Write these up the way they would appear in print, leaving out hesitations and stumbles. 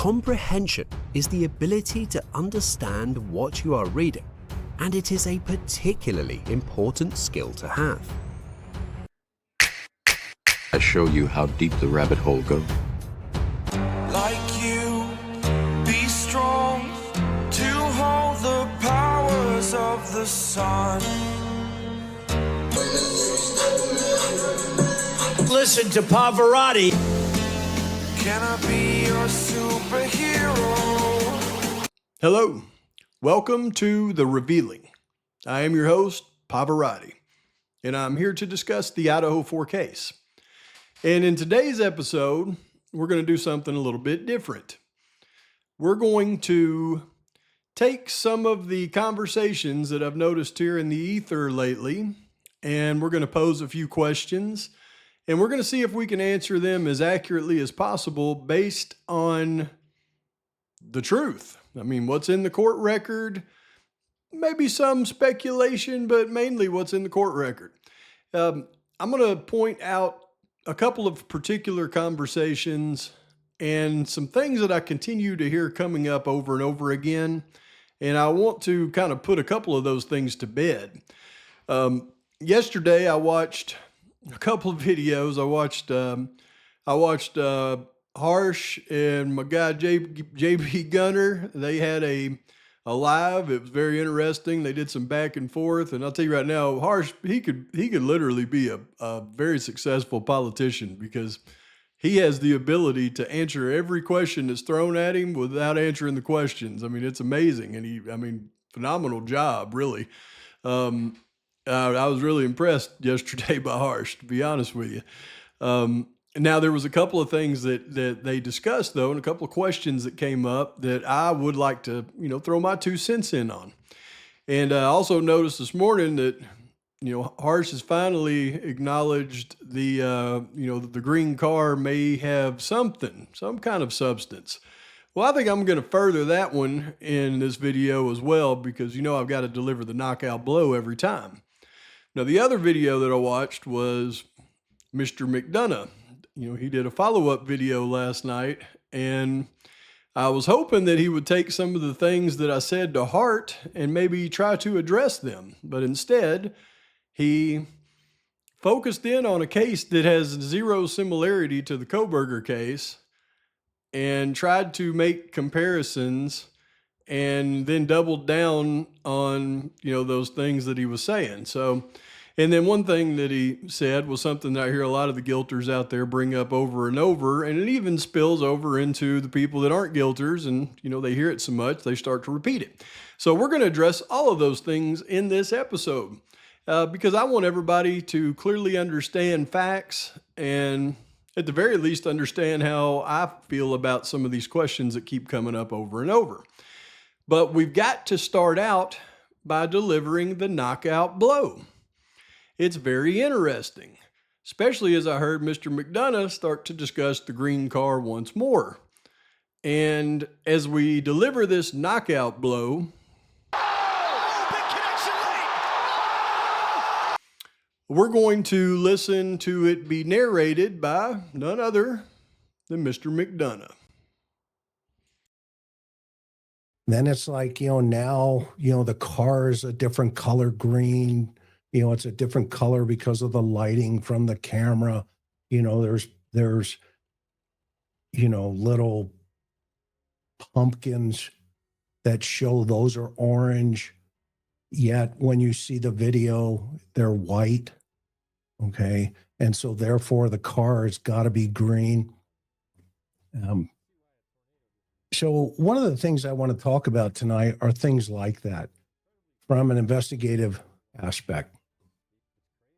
Comprehension is the ability to understand what you are reading, and it is a particularly important skill to have. I show you how deep the rabbit hole goes. Like you, be strong to hold the powers of the sun. Listen to Pavarotti. Can I be your superhero? Hello, welcome to The Revealing. I am your host, Pavarotti, and I'm here to discuss the Idaho 4 case. And in today's episode, we're going to do something a little bit different. We're going to take some of the conversations that I've noticed here in the ether lately, and we're going to pose a few questions, and we're going to see if we can answer them as accurately as possible based on the truth. I mean, what's in the court record, maybe some speculation, but mainly what's in the court record. I'm going to point out a couple of particular conversations and some things that I continue to hear coming up over and over again. And I want to kind of put a couple of those things to bed. Yesterday, I watched a couple of videos. I watched Harsh and my guy JB Gunner. They had a live. It was very interesting. They did some back and forth, and I'll tell you right now, Harsh, he could literally be a very successful politician because he has the ability to answer every question that's thrown at him without answering the questions. I mean, it's amazing, and phenomenal job, really. I was really impressed yesterday by Harsh, to be honest with you. Now, there was a couple of things that they discussed, though, and a couple of questions that came up that I would like to, throw my 2 cents in on. And I also noticed this morning that, Harsh has finally acknowledged the green car may have some kind of substance. Well, I think I'm going to further that one in this video as well because, I've got to deliver the knockout blow every time. Now, the other video that I watched was Mr. McDonough. He did a follow-up video last night, and I was hoping that he would take some of the things that I said to heart and maybe try to address them. But instead, he focused in on a case that has zero similarity to the Kohberger case and tried to make comparisons and then doubled down on, those things that he was saying. And then one thing that he said was something that I hear a lot of the guilters out there bring up over and over, and it even spills over into the people that aren't guilters, and, they hear it so much, they start to repeat it. So we're going to address all of those things in this episode because I want everybody to clearly understand facts and at the very least understand how I feel about some of these questions that keep coming up over and over. But we've got to start out by delivering the knockout blow. It's very interesting, especially as I heard Mr. McDonough start to discuss the green car once more. And as we deliver this knockout blow, we're going to listen to it be narrated by none other than Mr. McDonough. Then it's like, now, the car is a different color green. It's a different color because of the lighting from the camera. There's little pumpkins that show those are orange. Yet when you see the video, they're white. Okay. And so therefore the car has got to be green. So one of the things I want to talk about tonight are things like that from an investigative aspect.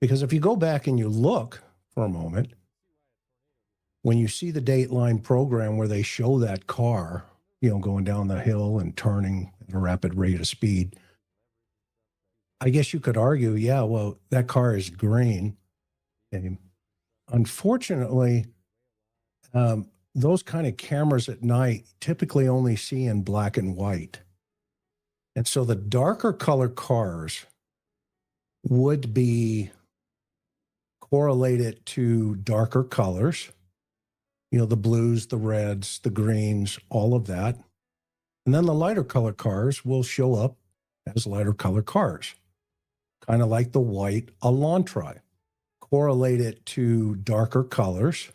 Because if you go back and you look for a moment, when you see the Dateline program where they show that car, going down the hill and turning at a rapid rate of speed, I guess you could argue, yeah, well, that car is green. And unfortunately, those kind of cameras at night typically only see in black and white. And so the darker color cars would be correlated to darker colors, the blues, the reds, the greens, all of that. And then the lighter color cars will show up as lighter color cars, kind of like the white Elantra. Correlate it to darker colors,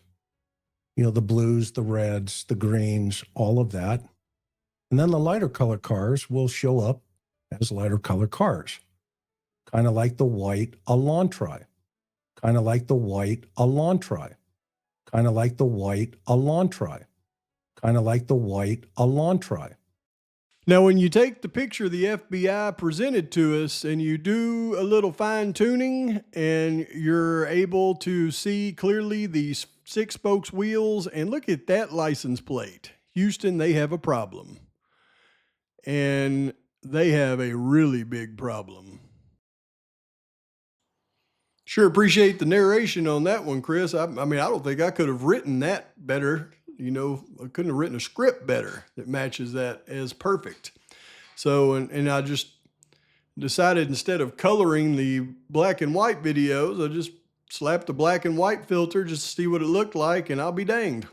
the blues, the reds, the greens, all of that. And then the lighter color cars will show up as lighter color cars, kind of like the white Elantra, kind of like the white Elantra, kind of like the white Elantra, kind of like the white Elantra. Now, when you take the picture the FBI presented to us and you do a little fine tuning and you're able to see clearly these 6 spokes wheels, and look at that license plate. Houston, they have a problem. And they have a really big problem. Sure appreciate the narration on that one, Chris. I mean, I don't think I could have written that better. I couldn't have written a script better that matches that as perfect. So, and I just decided instead of coloring the black and white videos, I just slapped the black and white filter just to see what it looked like, and I'll be danged.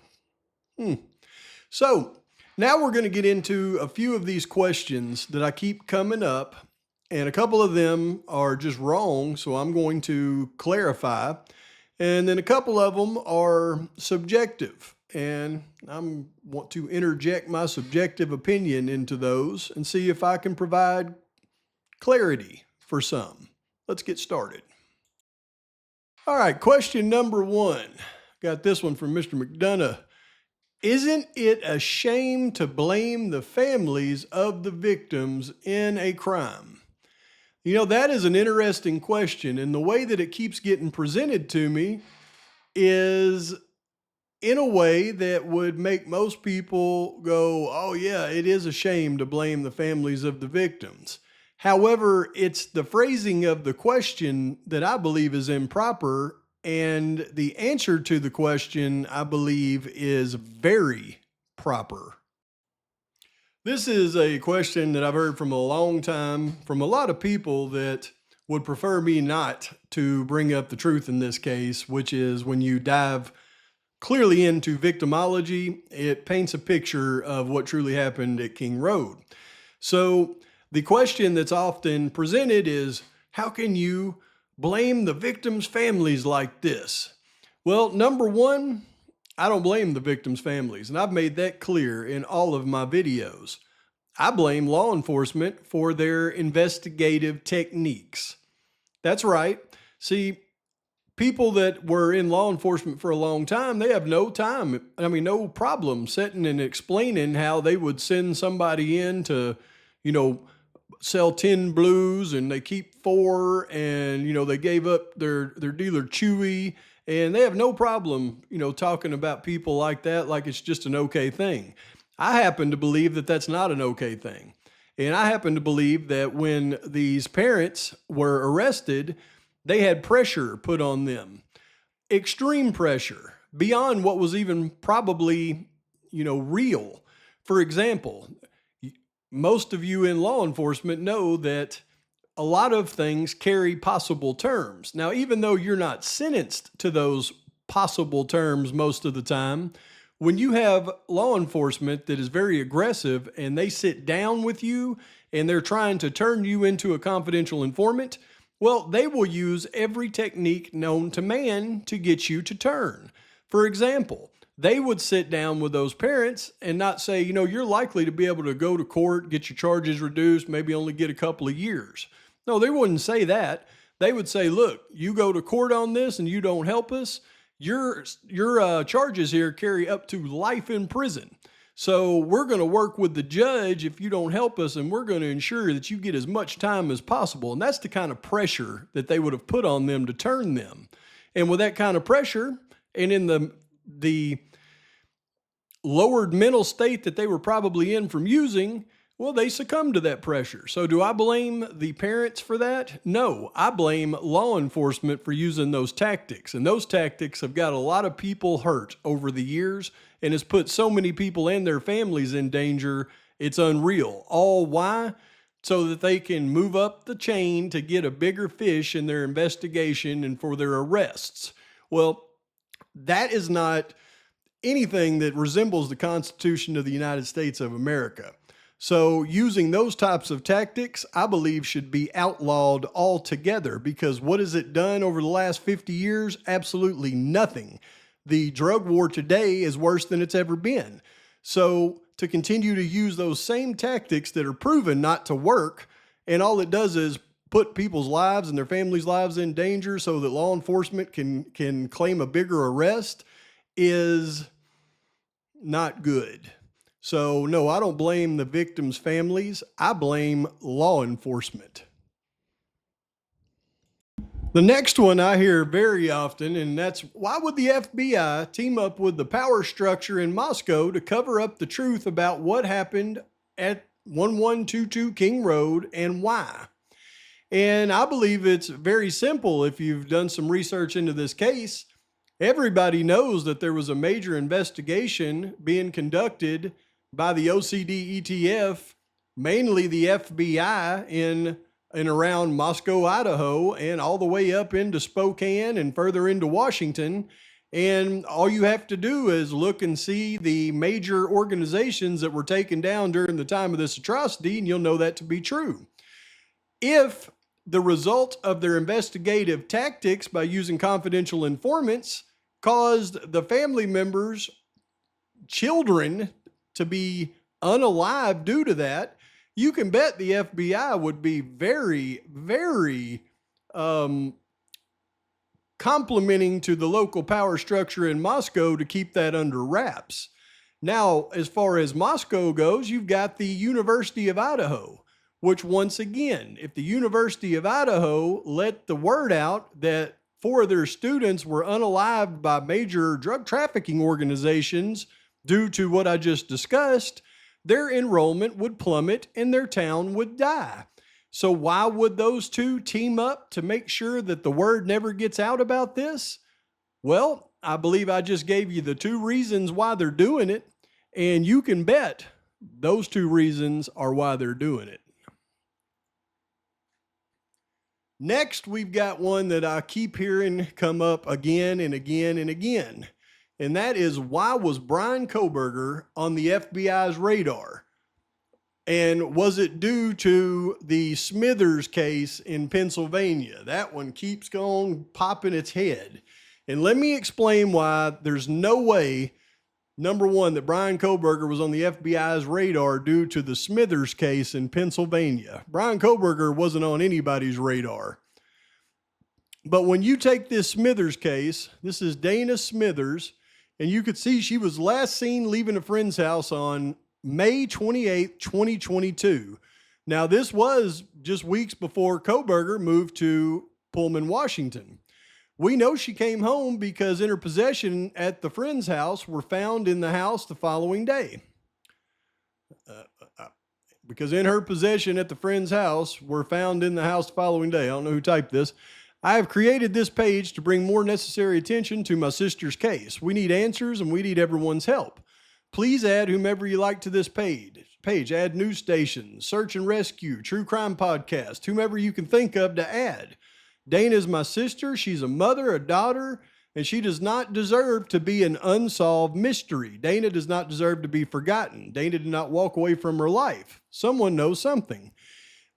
So now we're going to get into a few of these questions that I keep coming up, and a couple of them are just wrong, so I'm going to clarify. And then a couple of them are subjective. And I want to interject my subjective opinion into those and see if I can provide clarity for some. Let's get started. All right, question number 1. Got this one from Mr. McDonough. Isn't it a shame to blame the families of the victims in a crime? That is an interesting question, and the way that it keeps getting presented to me is in a way that would make most people go, oh yeah, it is a shame to blame the families of the victims. However, it's the phrasing of the question that I believe is improper, and the answer to the question, I believe, is very proper. This is a question that I've heard from a long time from a lot of people that would prefer me not to bring up the truth in this case, which is when you dive clearly into victimology, it paints a picture of what truly happened at King Road. So the question that's often presented is, how can you blame the victims' families like this? Well, number 1, I don't blame the victims' families, and I've made that clear in all of my videos. I blame law enforcement for their investigative techniques. That's right. See, people that were in law enforcement for a long time, they have no problem sitting and explaining how they would send somebody in to, sell 10 blues and they keep 4 and, they gave up their dealer Chewy, and they have no problem, talking about people like that like it's just an okay thing. I happen to believe that that's not an okay thing. And I happen to believe that when these parents were arrested, they had pressure put on them, extreme pressure, beyond what was even probably, real. For example, most of you in law enforcement know that a lot of things carry possible terms. Now, even though you're not sentenced to those possible terms most of the time, when you have law enforcement that is very aggressive and they sit down with you and they're trying to turn you into a confidential informant, well, they will use every technique known to man to get you to turn. For example, they would sit down with those parents and not say, you're likely to be able to go to court, get your charges reduced, maybe only get a couple of years. No, they wouldn't say that. They would say, look, you go to court on this and you don't help us, your charges here carry up to life in prison. So we're going to work with the judge if you don't help us, and we're going to ensure that you get as much time as possible. And that's the kind of pressure that they would have put on them to turn them. And with that kind of pressure, and in the lowered mental state that they were probably in from using, well, they succumbed to that pressure. So do I blame the parents for that? No, I blame law enforcement for using those tactics. And those tactics have got a lot of people hurt over the years and has put so many people and their families in danger, it's unreal. All why? So that they can move up the chain to get a bigger fish in their investigation and for their arrests. Well, that is not anything that resembles the Constitution of the United States of America. So using those types of tactics, I believe, should be outlawed altogether, because what has it done over the last 50 years? Absolutely nothing. The drug war today is worse than it's ever been. So to continue to use those same tactics that are proven not to work, and all it does is put people's lives and their families' lives in danger so that law enforcement can claim a bigger arrest, is not good. So no, I don't blame the victims' families. I blame law enforcement. The next one I hear very often, and that's, why would the FBI team up with the power structure in Moscow to cover up the truth about what happened at 1122 King Road, and why? And I believe it's very simple. If you've done some research into this case, everybody knows that there was a major investigation being conducted by the OCD ETF, mainly the FBI, in and around Moscow, Idaho, and all the way up into Spokane and further into Washington. And all you have to do is look and see the major organizations that were taken down during the time of this atrocity, and you'll know that to be true. If the result of their investigative tactics by using confidential informants caused the family members' children to be unalive due to that, you can bet the FBI would be very, very complimenting to the local power structure in Moscow to keep that under wraps. Now, as far as Moscow goes, you've got the University of Idaho, which, once again, if the University of Idaho let the word out that 4 of their students were unalived by major drug trafficking organizations due to what I just discussed, their enrollment would plummet and their town would die. So why would those two team up to make sure that the word never gets out about this? Well, I believe I just gave you the 2 reasons why they're doing it, and you can bet those 2 reasons are why they're doing it. Next, we've got one that I keep hearing come up again and again and again. And that is, why was Bryan Kohberger on the FBI's radar? And was it due to the Smithers case in Pennsylvania? That one keeps going, popping its head. And let me explain why there's no way, number one, that Bryan Kohberger was on the FBI's radar due to the Smithers case in Pennsylvania. Bryan Kohberger wasn't on anybody's radar. But when you take this Smithers case, this is Dana Smithers, and you could see she was last seen leaving a friend's house on May 28, 2022. Now, this was just weeks before Kohberger moved to Pullman, Washington. We know she came home because in her possession at the friend's house were found in the house the following day. Because in her possession at the friend's house were found in the house the following day. I don't know who typed this. I have created this page to bring more necessary attention to my sister's case. We need answers and we need everyone's help. Please add whomever you like to this page. Add news stations, search and rescue, true crime podcast, whomever you can think of to add. Dana is my sister. She's a mother, a daughter, and she does not deserve to be an unsolved mystery. Dana does not deserve to be forgotten. Dana did not walk away from her life. Someone knows something.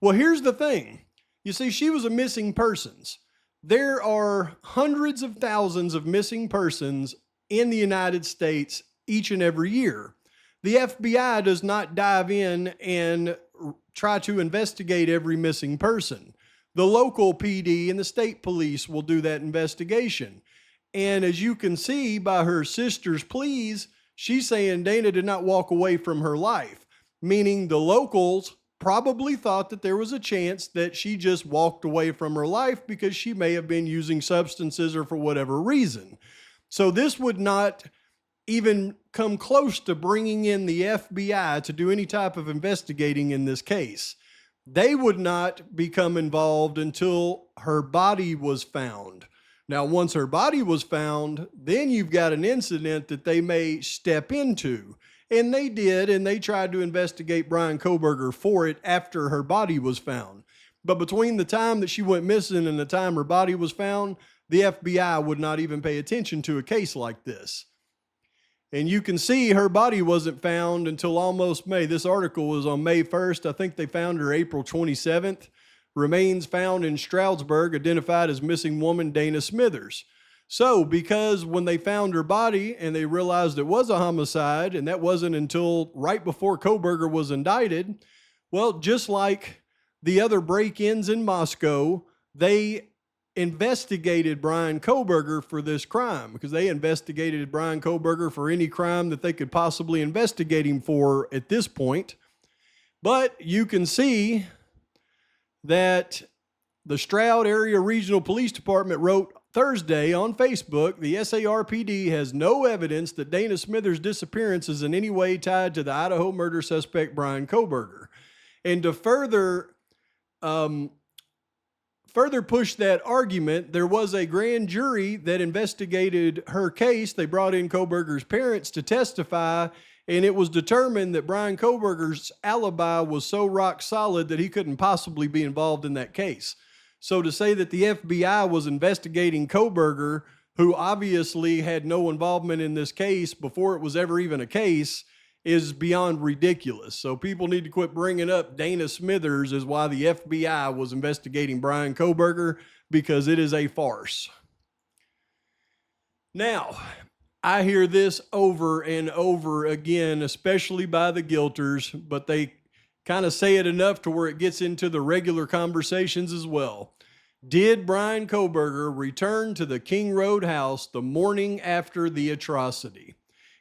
Well, here's the thing. You see, she was a missing persons. There are hundreds of thousands of missing persons in the United States each and every year. The FBI does not dive in and try to investigate every missing person. The local PD and the state police will do that investigation. And as you can see by her sister's pleas, she's saying Dana did not walk away from her life, meaning the locals probably thought that there was a chance that she just walked away from her life because she may have been using substances or for whatever reason. So this would not even come close to bringing in the FBI to do any type of investigating in this case. They would not become involved until her body was found. Now, once her body was found, then you've got an incident that they may step into. And they did, and they tried to investigate Bryan Kohberger for it after her body was found. But between the time that she went missing and the time her body was found, the FBI would not even pay attention to a case like this. And you can see her body wasn't found until almost May. This article was on May 1st. I think they found her April 27th. Remains found in Stroudsburg, identified as missing woman Dana Smithers. So, because when they found her body and they realized it was a homicide, and that wasn't until right before Kohberger was indicted, well, just like the other break-ins in Moscow, they investigated Bryan Kohberger for this crime, because they investigated Bryan Kohberger for any crime that they could possibly investigate him for at this point. But you can see that the Stroud Area Regional Police Department wrote Thursday on Facebook, the SARPD has no evidence that Dana Smithers' disappearance is in any way tied to the Idaho murder suspect Bryan Kohberger. And to further push that argument, there was a grand jury that investigated her case. They brought in Kohberger's parents to testify, and it was determined that Bryan Kohberger's alibi was so rock solid that he couldn't possibly be involved in that case. So to say that the FBI was investigating Kohberger, who obviously had no involvement in this case before it was ever even a case, is beyond ridiculous. So people need to quit bringing up Dana Smithers as why the FBI was investigating Bryan Kohberger, because it is a farce. Now, I hear this over and over again, especially by the guilters, but they kind of say it enough to where it gets into the regular conversations as well. Did Bryan Kohberger return to the King Road house the morning after the atrocity?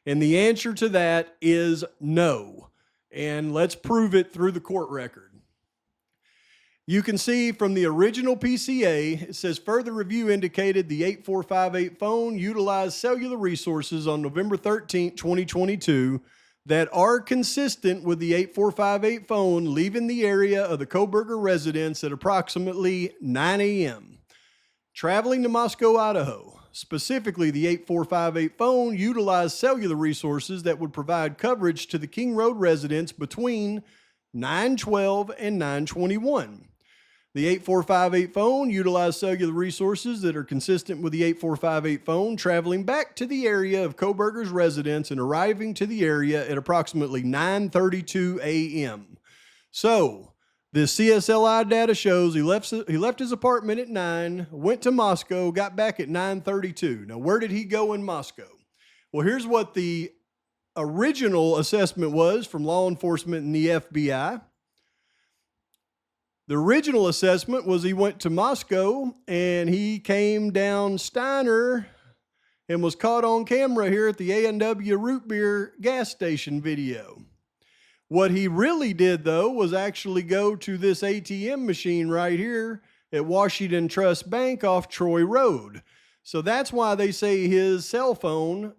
And the answer to that is no. And let's prove it through the court record. You can see from the original PCA, it says further review indicated the 8458 phone utilized cellular resources on November 13, 2022 that are consistent with the 8458 phone leaving the area of the Kohberger residence at approximately 9 a.m. Traveling to Moscow, Idaho. Specifically, the 8458 phone utilized cellular resources that would provide coverage to the King Road residence between 9:12 and 9:21. The 8458 phone utilized cellular resources that are consistent with the 8458 phone traveling back to the area of Kohberger's residence and arriving to the area at approximately 9:32 a.m. So, the CSLI data shows he left his apartment at 9, went to Moscow, got back at 9:32. Now, where did he go in Moscow? Well, here's what the original assessment was from law enforcement and the FBI. The original assessment was he went to Moscow and he came down Steiner and was caught on camera here at the A&W Root Beer gas station video. What he really did, though, was actually go to this ATM machine right here at Washington Trust Bank off Troy Road. So that's why they say his cell phone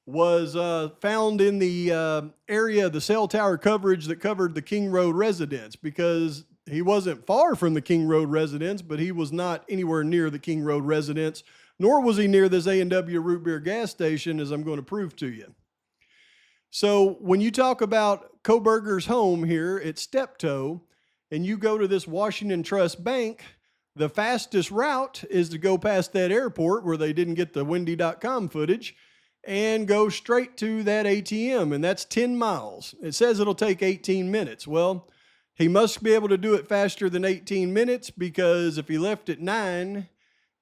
was found in the area of the cell tower coverage that covered the King Road residence, because he wasn't far from the King Road residence, but he was not anywhere near the King Road residence, nor was he near this A&W Root Beer gas station, as I'm going to prove to you. So when you talk about Kohberger's home here at Steptoe, and you go to this Washington Trust Bank, the fastest route is to go past that airport where they didn't get the Wendy.com footage and go straight to that ATM, and that's 10 miles. It says it'll take 18 minutes. Well, he must be able to do it faster than 18 minutes, because if he left at 9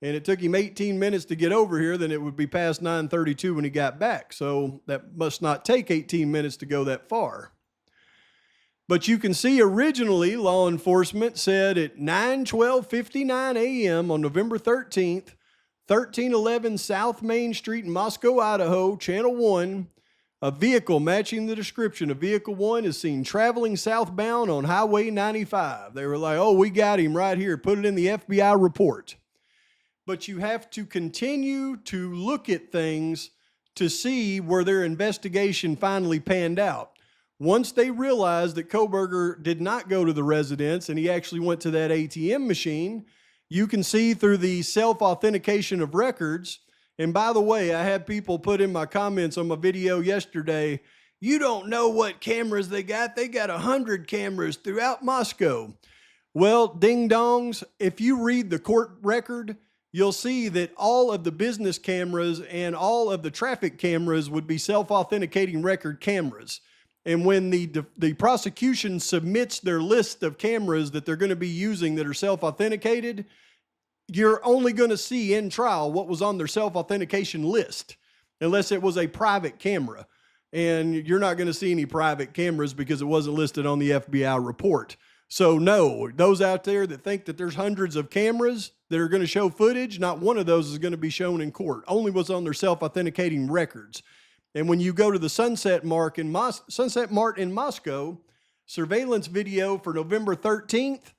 and it took him 18 minutes to get over here, then it would be past 9:32 when he got back. So that must not take 18 minutes to go that far. But you can see originally law enforcement said at 9:12:59 a.m. on November 13th, 1311 South Main Street in Moscow, Idaho, Channel 1, a vehicle matching the description of Vehicle 1 is seen traveling southbound on Highway 95. They were like, oh, we got him right here. Put it in the FBI report. But you have to continue to look at things to see where their investigation finally panned out. Once they realized that Kohberger did not go to the residence and he actually went to that ATM machine, you can see through the self-authentication of records. And by the way, I had people put in my comments on my video yesterday, you don't know what cameras they got. They got 100 cameras throughout Moscow. Well, ding dongs, if you read the court record, you'll see that all of the business cameras and all of the traffic cameras would be self-authenticating record cameras. And when the prosecution submits their list of cameras that they're going to be using that are self-authenticated, you're only going to see in trial what was on their self-authentication list, unless it was a private camera. And you're not going to see any private cameras because it wasn't listed on the FBI report. So no, those out there that think that there's hundreds of cameras that are going to show footage, not one of those is going to be shown in court. Only what's on their self-authenticating records. And when you go to the Sunset Mart in Moscow, surveillance video for November 13th,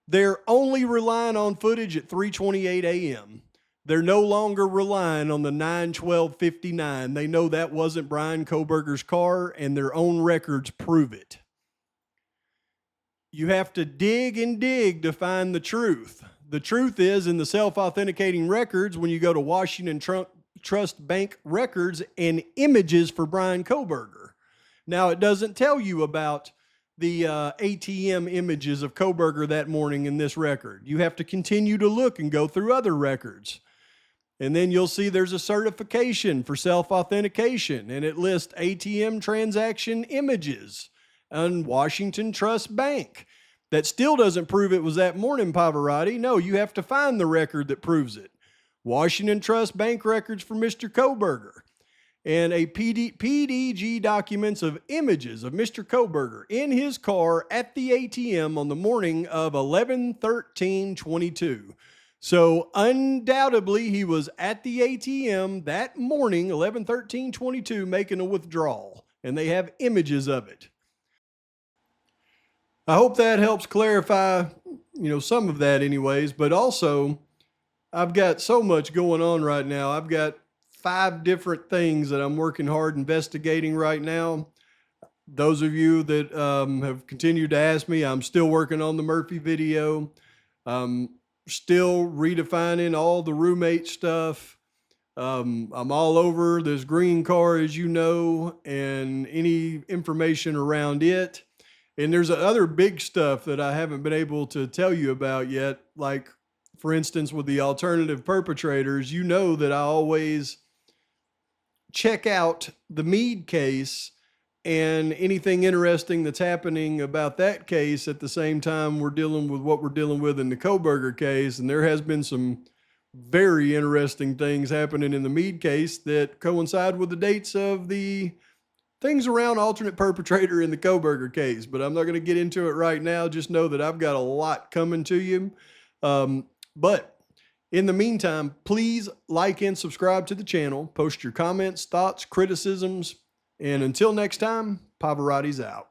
they're only relying on footage at 3:28 a.m. They're no longer relying on the 9/12/59. They know that wasn't Bryan Kohberger's car, and their own records prove it. You have to dig and dig to find the truth. The truth is in the self-authenticating records when you go to Washington Trust Bank records and images for Bryan Kohberger. Now, it doesn't tell you about the ATM images of Kohberger that morning in this record. You have to continue to look and go through other records. And then you'll see there's a certification for self-authentication, and it lists ATM transaction images on Washington Trust Bank. That still doesn't prove it was that morning, Pavarotti. No, you have to find the record that proves it. Washington Trust Bank records for Mr. Kohberger, and a PDG documents of images of Mr. Kohberger in his car at the ATM on the morning of 11/13/22. So undoubtedly he was at the ATM that morning, 11/13/22, making a withdrawal, and they have images of it. I hope that helps clarify, some of that anyways, but also I've got so much going on right now. I've got 5 different things that I'm working hard investigating right now. Those of you that have continued to ask me, I'm still working on the Murphy video. Still redefining all the roommate stuff. I'm all over this green car, as you know, and any information around it. And there's other big stuff that I haven't been able to tell you about yet, like, for instance, with the alternative perpetrators. You know that I always check out the Meade case and anything interesting that's happening about that case at the same time we're dealing with what we're dealing with in the Kohberger case. And there has been some very interesting things happening in the Meade case that coincide with the dates of the things around alternate perpetrator in the Kohberger case. But I'm not going to get into it right now. Just know that I've got a lot coming to you. But in the meantime, please like and subscribe to the channel. Post your comments, thoughts, criticisms. And until next time, Pavarotti's out.